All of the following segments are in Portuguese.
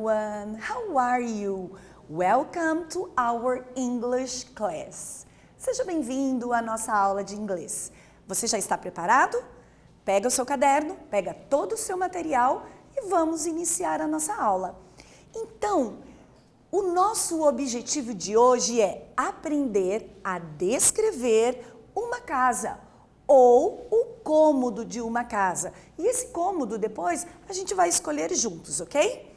everyone. How are you? Welcome to our English class. Seja bem-vindo à nossa aula de inglês. Você já está preparado? Pega o seu caderno, pega todo o seu material e vamos iniciar a nossa aula. Então, o nosso objetivo de hoje é aprender a descrever uma casa ou o cômodo de uma casa. E esse cômodo depois a gente vai escolher juntos, ok?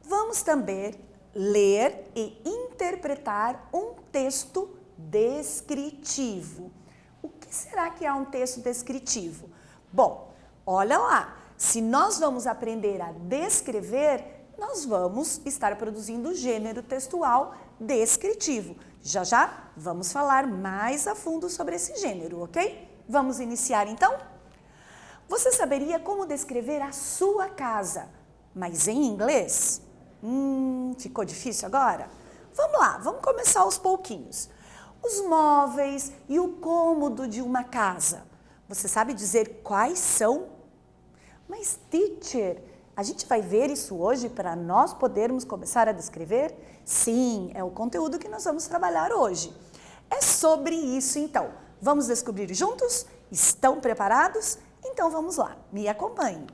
Vamos também ler e interpretar um texto descritivo. O que será que é um texto descritivo? Bom, olha lá, se nós vamos aprender a descrever, nós vamos estar produzindo o gênero textual descritivo. Já já vamos falar mais a fundo sobre esse gênero, ok? Vamos iniciar então? Você saberia como descrever a sua casa, mas em inglês? Ficou difícil agora? Vamos lá, vamos começar aos pouquinhos. Os móveis e o cômodo de uma casa. Você sabe dizer quais são? Mas, teacher, a gente vai ver isso hoje para nós podermos começar a descrever? Sim, é o conteúdo que nós vamos trabalhar hoje. É sobre isso então. Vamos descobrir juntos? Estão preparados? Então vamos lá, me acompanhe.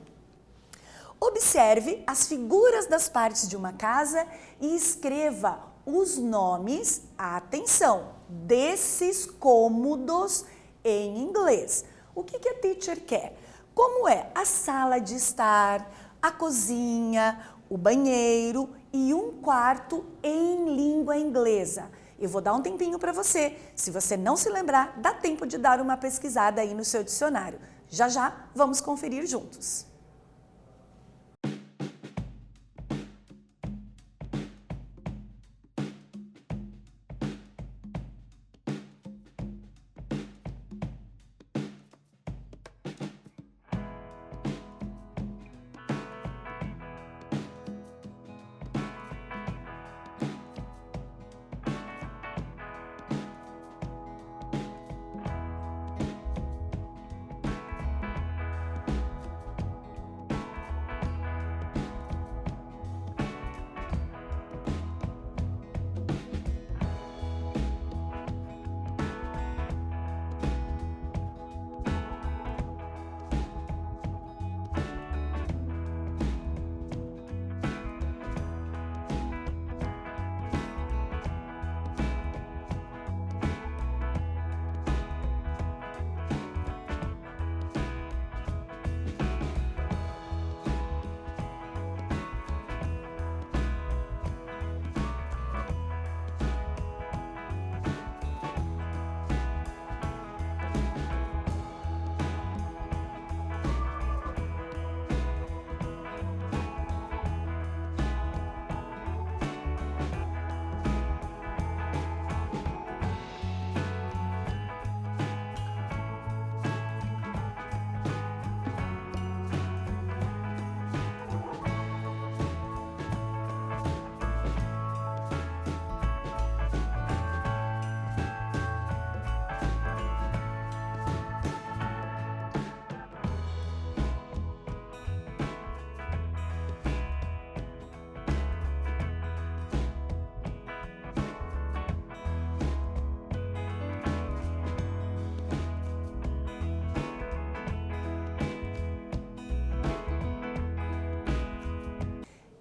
Observe as figuras das partes de uma casa e escreva os nomes, atenção, desses cômodos em inglês. O que a teacher quer? Como é a sala de estar, a cozinha, o banheiro e um quarto em língua inglesa. Eu vou dar um tempinho para você. Se você não se lembrar, dá tempo de dar uma pesquisada aí no seu dicionário. Já já vamos conferir juntos.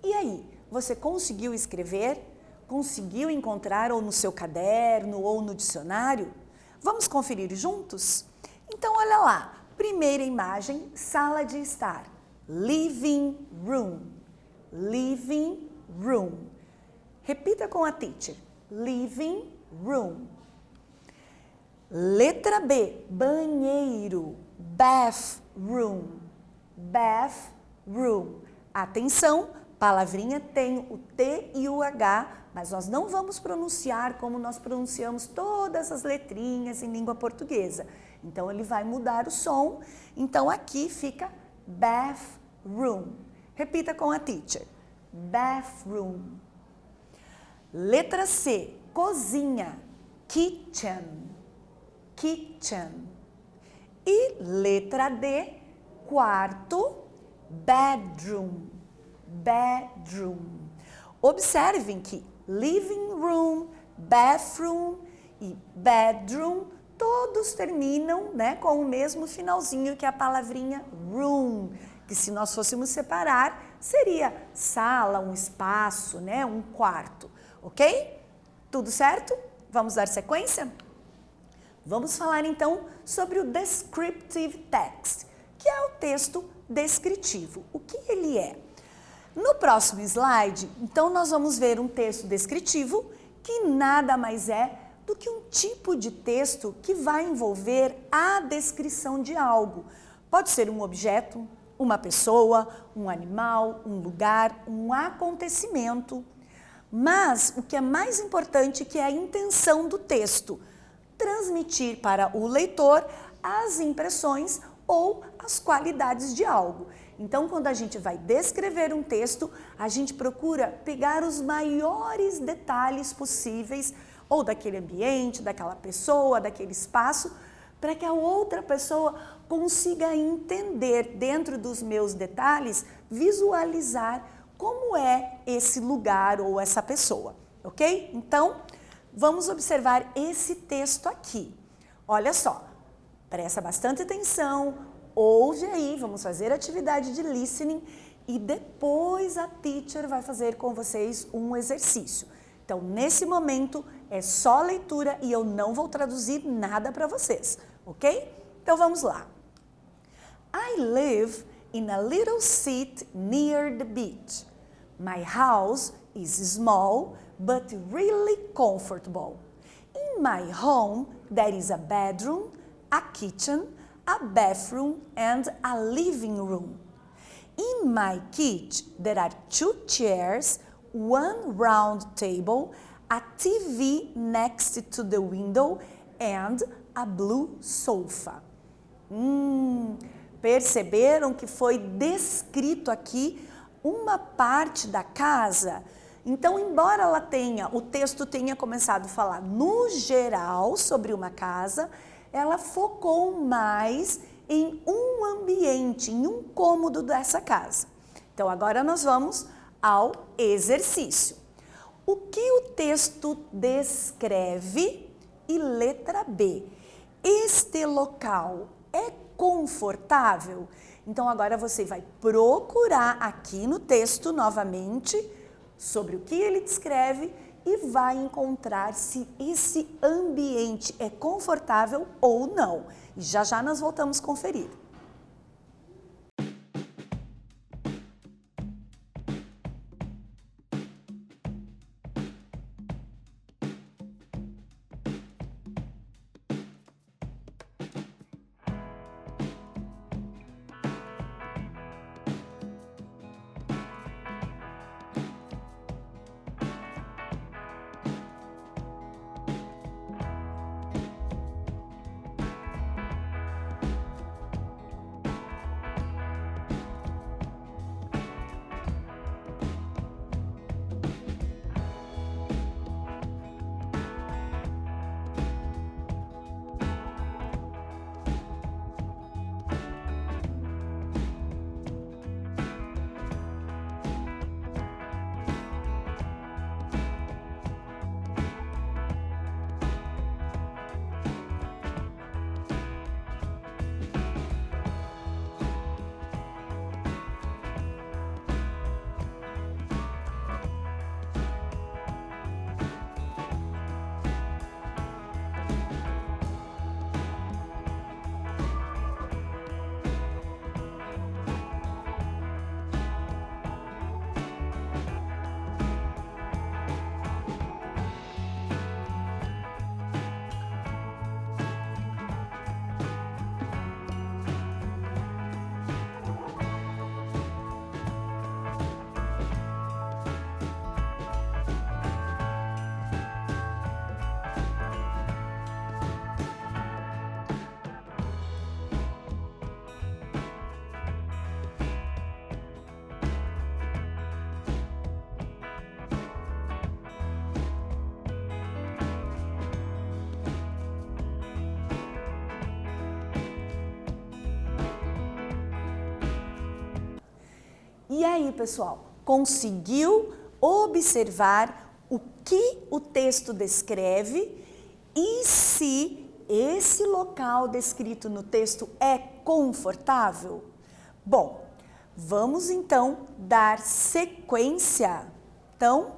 E aí, você conseguiu escrever? Conseguiu encontrar ou no seu caderno ou no dicionário? Vamos conferir juntos? Então, olha lá. Primeira imagem, sala de estar. Living room. Living room. Repita com a teacher. Living room. Letra B, banheiro. Bathroom. Bathroom. Atenção! Palavrinha tem o T e o H, mas nós não vamos pronunciar como nós pronunciamos todas as letrinhas em língua portuguesa. Então, ele vai mudar o som. Então, aqui fica bathroom. Repita com a teacher. Bathroom. Letra C, cozinha. Kitchen. Kitchen. E letra D, quarto. Bedroom. Bedroom. Observem que living room, bathroom e bedroom, todos terminam, né, com o mesmo finalzinho que a palavrinha room, que se nós fôssemos separar, seria sala, um espaço, né, um quarto, ok? Tudo certo? Vamos dar sequência? Vamos falar então sobre o descriptive text, que é o texto descritivo. O que ele é? No próximo slide, então, nós vamos ver um texto descritivo que nada mais é do que um tipo de texto que vai envolver a descrição de algo. Pode ser um objeto, uma pessoa, um animal, um lugar, um acontecimento. Mas o que é mais importante que é a intenção do texto, transmitir para o leitor as impressões ou as qualidades de algo. Então, quando a gente vai descrever um texto, a gente procura pegar os maiores detalhes possíveis, ou daquele ambiente, daquela pessoa, daquele espaço, para que a outra pessoa consiga entender, dentro dos meus detalhes, visualizar como é esse lugar ou essa pessoa, ok? Então, vamos observar esse texto aqui. Olha só, presta bastante atenção, ouve aí, vamos fazer atividade de listening e depois a teacher vai fazer com vocês um exercício. Então, nesse momento, é só leitura e eu não vou traduzir nada para vocês, ok? Então, vamos lá. I live in a little city near the beach. My house is small, but really comfortable. In my home, there is a bedroom, a kitchen, a bathroom, and a living room. In my kitchen, there are 2 chairs, 1 round table, a TV next to the window, and a blue sofa. Perceberam que foi descrito aqui uma parte da casa? Então, embora o texto tenha começado a falar no geral sobre uma casa, ela focou mais em um ambiente, em um cômodo dessa casa. Então, agora nós vamos ao exercício. O que o texto descreve? E letra B. Este local é confortável? Então, agora você vai procurar aqui no texto novamente sobre o que ele descreve e vai encontrar se esse ambiente é confortável ou não. E já já nós voltamos a conferir. E aí, pessoal, conseguiu observar o que o texto descreve e se esse local descrito no texto é confortável. Bom, vamos então dar sequência. Então,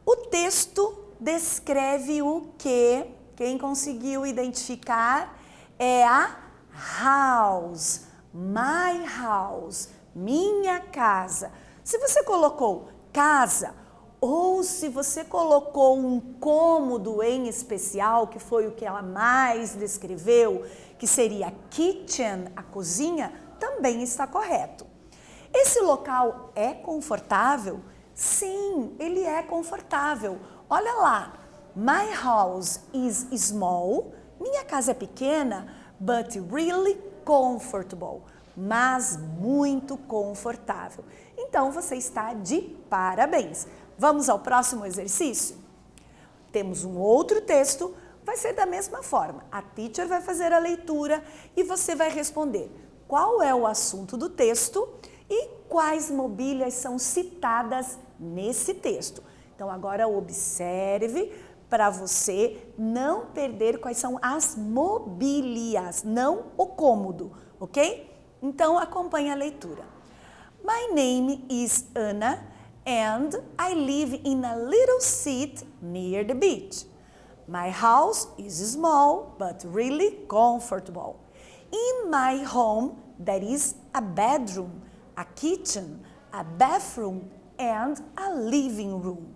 o texto descreve o que? Quem conseguiu identificar é a house, my house, minha casa. Se você colocou casa ou se você colocou um cômodo em especial, que foi o que ela mais descreveu, que seria kitchen, a cozinha, também está correto. Esse local é confortável? Sim, ele é confortável. Olha lá, my house is small, minha casa é pequena, but really comfortable, mas muito confortável. Então você está de parabéns. Vamos ao próximo exercício? Temos um outro texto, vai ser da mesma forma. A teacher vai fazer a leitura e você vai responder qual é o assunto do texto e quais mobílias são citadas nesse texto. Então agora observe para você não perder quais são as mobílias, não o cômodo, ok? Então acompanhe a leitura. My name is Anna and I live in a little city near the beach. My house is small but really comfortable. In my home there is a bedroom, a kitchen, a bathroom and a living room.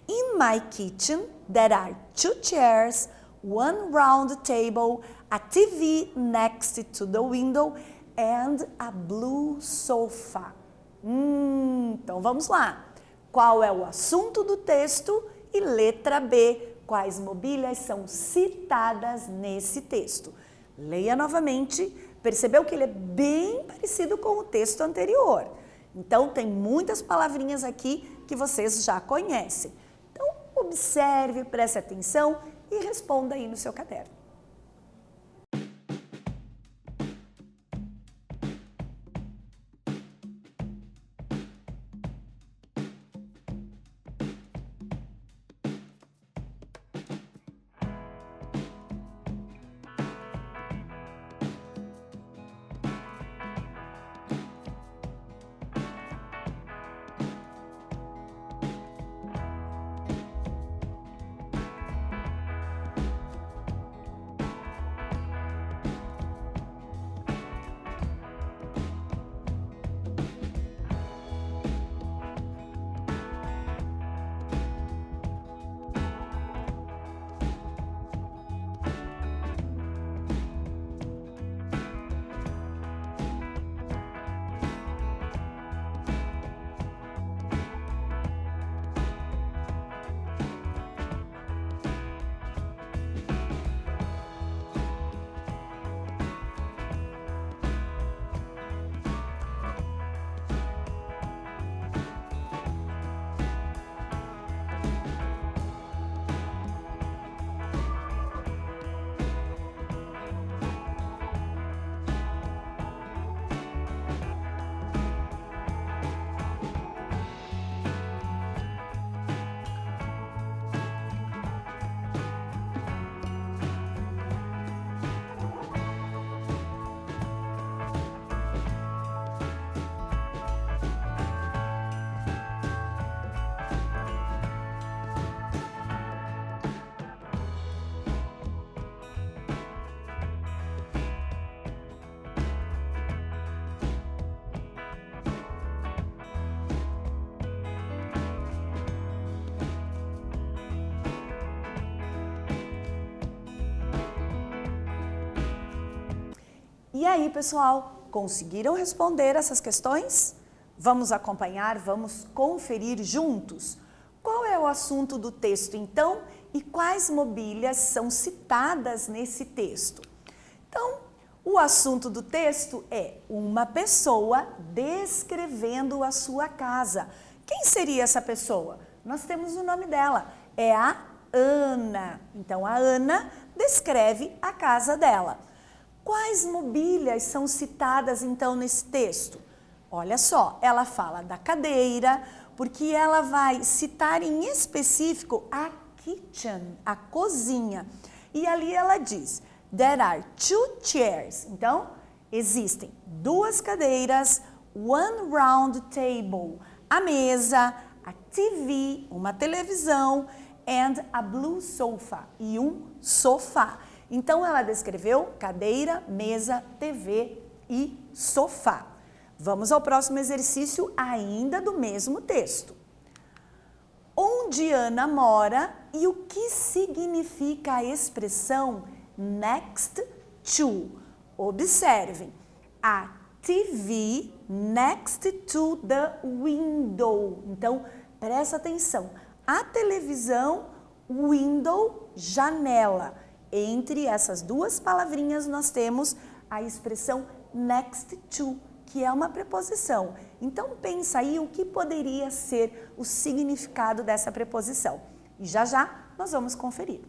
In my kitchen there are 2 chairs, 1 round table, a TV next to the window and a blue sofa. Então vamos lá. Qual é o assunto do texto? E letra B, quais mobílias são citadas nesse texto? Leia novamente. Percebeu que ele é bem parecido com o texto anterior. Então tem muitas palavrinhas aqui que vocês já conhecem. Então observe, preste atenção e responda aí no seu caderno. E aí, pessoal, conseguiram responder essas questões? Vamos acompanhar, vamos conferir juntos. Qual é o assunto do texto, então, e quais mobílias são citadas nesse texto? Então, o assunto do texto é uma pessoa descrevendo a sua casa. Quem seria essa pessoa? Nós temos o nome dela, é a Ana. Então, a Ana descreve a casa dela. Quais mobílias são citadas, então, nesse texto? Olha só, ela fala da cadeira, porque ela vai citar em específico a kitchen, a cozinha. E ali ela diz, there are 2 chairs. Então, existem 2 cadeiras, one round table, a mesa, a TV, uma televisão, and a blue sofa, e um sofá. Então, ela descreveu cadeira, mesa, TV e sofá. Vamos ao próximo exercício, ainda do mesmo texto. Onde Ana mora e o que significa a expressão next to? Observem, a TV next to the window. Então, presta atenção. A televisão, window, janela. Entre essas 2 palavrinhas nós temos a expressão next to, que é uma preposição. Então, pensa aí o que poderia ser o significado dessa preposição. E já já nós vamos conferir.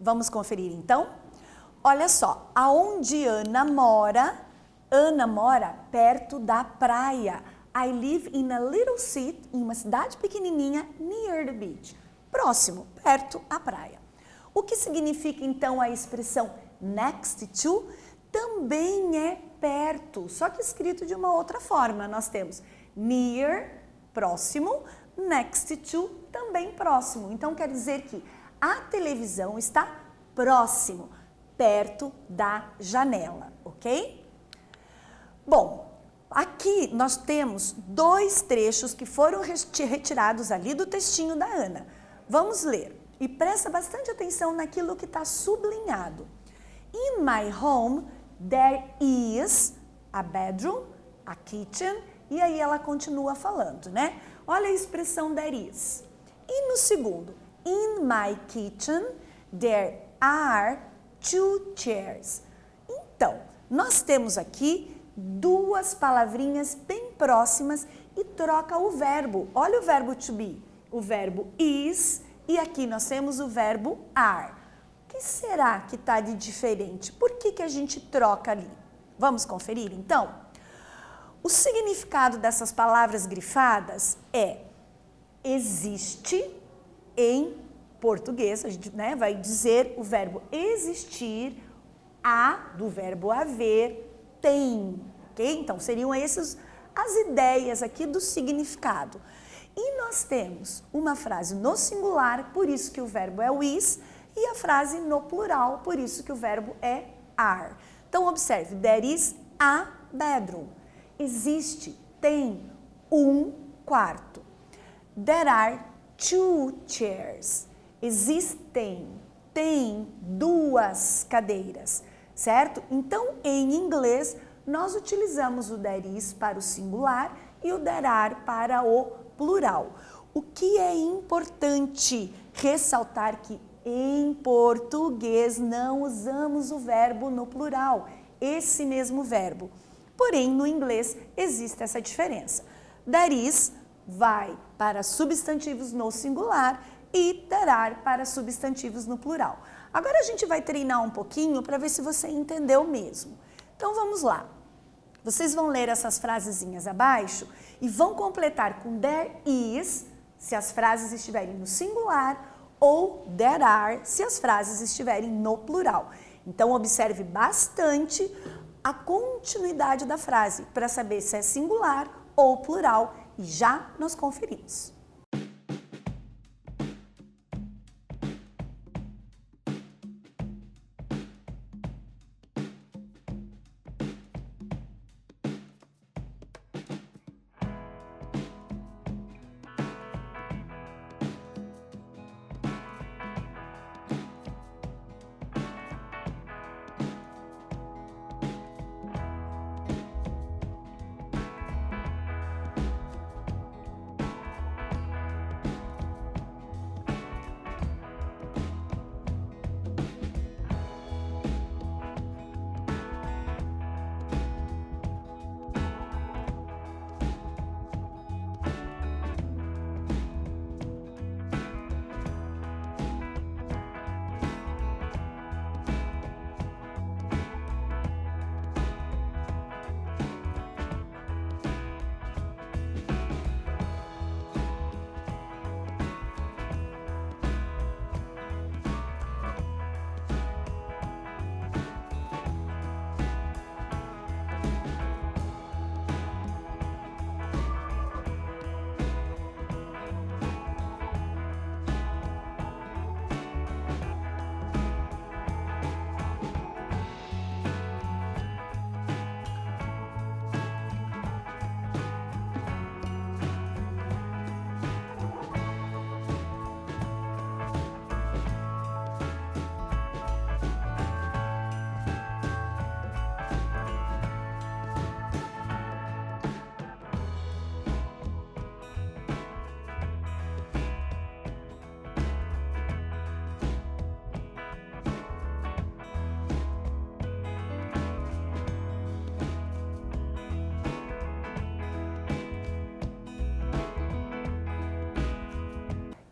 Vamos conferir então? Olha só, aonde Ana mora perto da praia. I live in a little city, em uma cidade pequenininha, near the beach. Próximo, perto à praia. O que significa então a expressão next to? Também é perto, só que escrito de uma outra forma. Nós temos near, próximo, next to, também próximo. Então quer dizer que a televisão está próximo, perto da janela, ok? Bom, aqui nós temos 2 trechos que foram retirados ali do textinho da Ana. Vamos ler e presta bastante atenção naquilo que está sublinhado. In my home, there is a bedroom, a kitchen, e aí ela continua falando, né? Olha a expressão there is. E no segundo, in my kitchen, there are 2 chairs. Então, nós temos aqui 2 palavrinhas bem próximas e troca o verbo. Olha o verbo to be, o verbo is e aqui nós temos o verbo are. O que será que está de diferente? Por que a gente troca ali? Vamos conferir então? O significado dessas palavras grifadas é existe em português, a gente vai dizer o verbo existir, do verbo haver, tem, ok? Então, seriam essas as ideias aqui do significado. E nós temos uma frase no singular, por isso que o verbo é o is, e a frase no plural, por isso que o verbo é are. Então, observe, there is a bedroom. Existe, tem quarto. There are 2 chairs. Tem 2 cadeiras, certo? Então, em inglês, nós utilizamos o there is para o singular e o there are para o plural. O que é importante ressaltar que em português não usamos o verbo no plural, esse mesmo verbo. Porém, no inglês existe essa diferença. There is vai para substantivos no singular e there are para substantivos no plural. Agora a gente vai treinar um pouquinho para ver se você entendeu mesmo. Então vamos lá. Vocês vão ler essas frasezinhas abaixo e vão completar com there is, se as frases estiverem no singular, ou there are, se as frases estiverem no plural. Então, observe bastante a continuidade da frase para saber se é singular ou plural e já nós conferimos.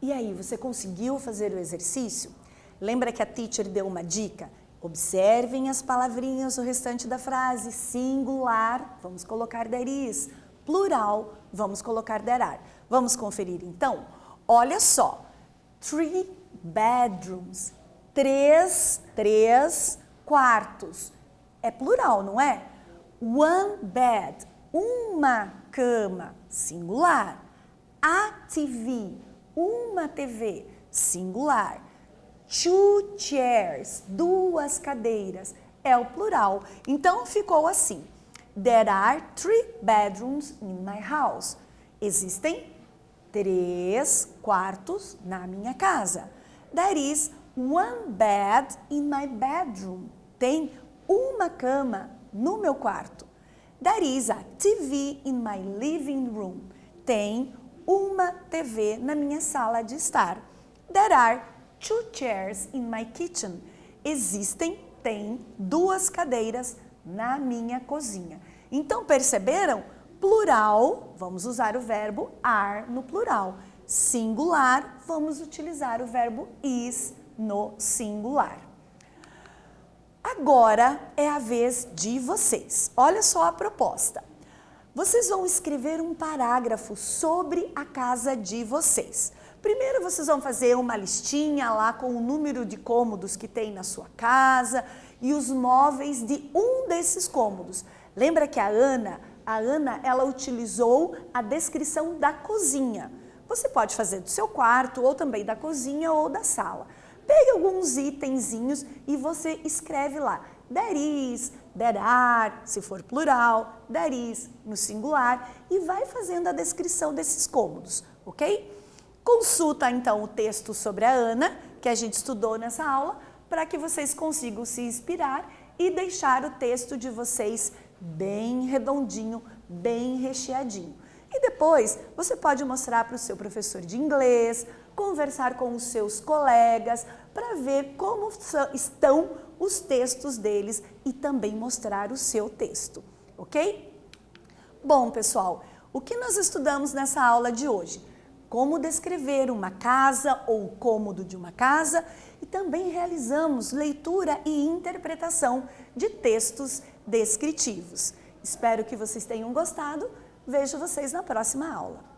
E aí, você conseguiu fazer o exercício? Lembra que a teacher deu uma dica? Observem as palavrinhas do restante da frase. Singular, vamos colocar there is. Plural, vamos colocar there are. Vamos conferir então? Olha só. 3 bedrooms. 3 quartos. É plural, não é? One bed. Uma cama. Singular. A TV. Uma TV. Singular. 2 chairs. 2 cadeiras. É o plural. Então, ficou assim. There are 3 bedrooms in my house. Existem 3 quartos na minha casa. There is one bed in my bedroom. Tem uma cama no meu quarto. There is a TV in my living room. Tem uma TV na minha sala de estar. There are 2 chairs in my kitchen. Tem 2 cadeiras na minha cozinha. Então, perceberam? Plural, vamos usar o verbo are no plural. Singular, vamos utilizar o verbo is no singular. Agora é a vez de vocês. Olha só a proposta. Vocês vão escrever um parágrafo sobre a casa de vocês. Primeiro vocês vão fazer uma listinha lá com o número de cômodos que tem na sua casa e os móveis de um desses cômodos. Lembra que a Ana, ela utilizou a descrição da cozinha. Você pode fazer do seu quarto ou também da cozinha ou da sala. Pegue alguns itenzinhos e você escreve lá. there is, there are, se for plural, there is no singular, e vai fazendo a descrição desses cômodos, ok? Consulta então o texto sobre a Ana, que a gente estudou nessa aula, para que vocês consigam se inspirar e deixar o texto de vocês bem redondinho, bem recheadinho. E depois você pode mostrar para o seu professor de inglês, conversar com os seus colegas, para ver como estão os textos deles e também mostrar o seu texto, ok? Bom, pessoal, o que nós estudamos nessa aula de hoje? Como descrever uma casa ou o cômodo de uma casa, e também realizamos leitura e interpretação de textos descritivos. Espero que vocês tenham gostado. Vejo vocês na próxima aula.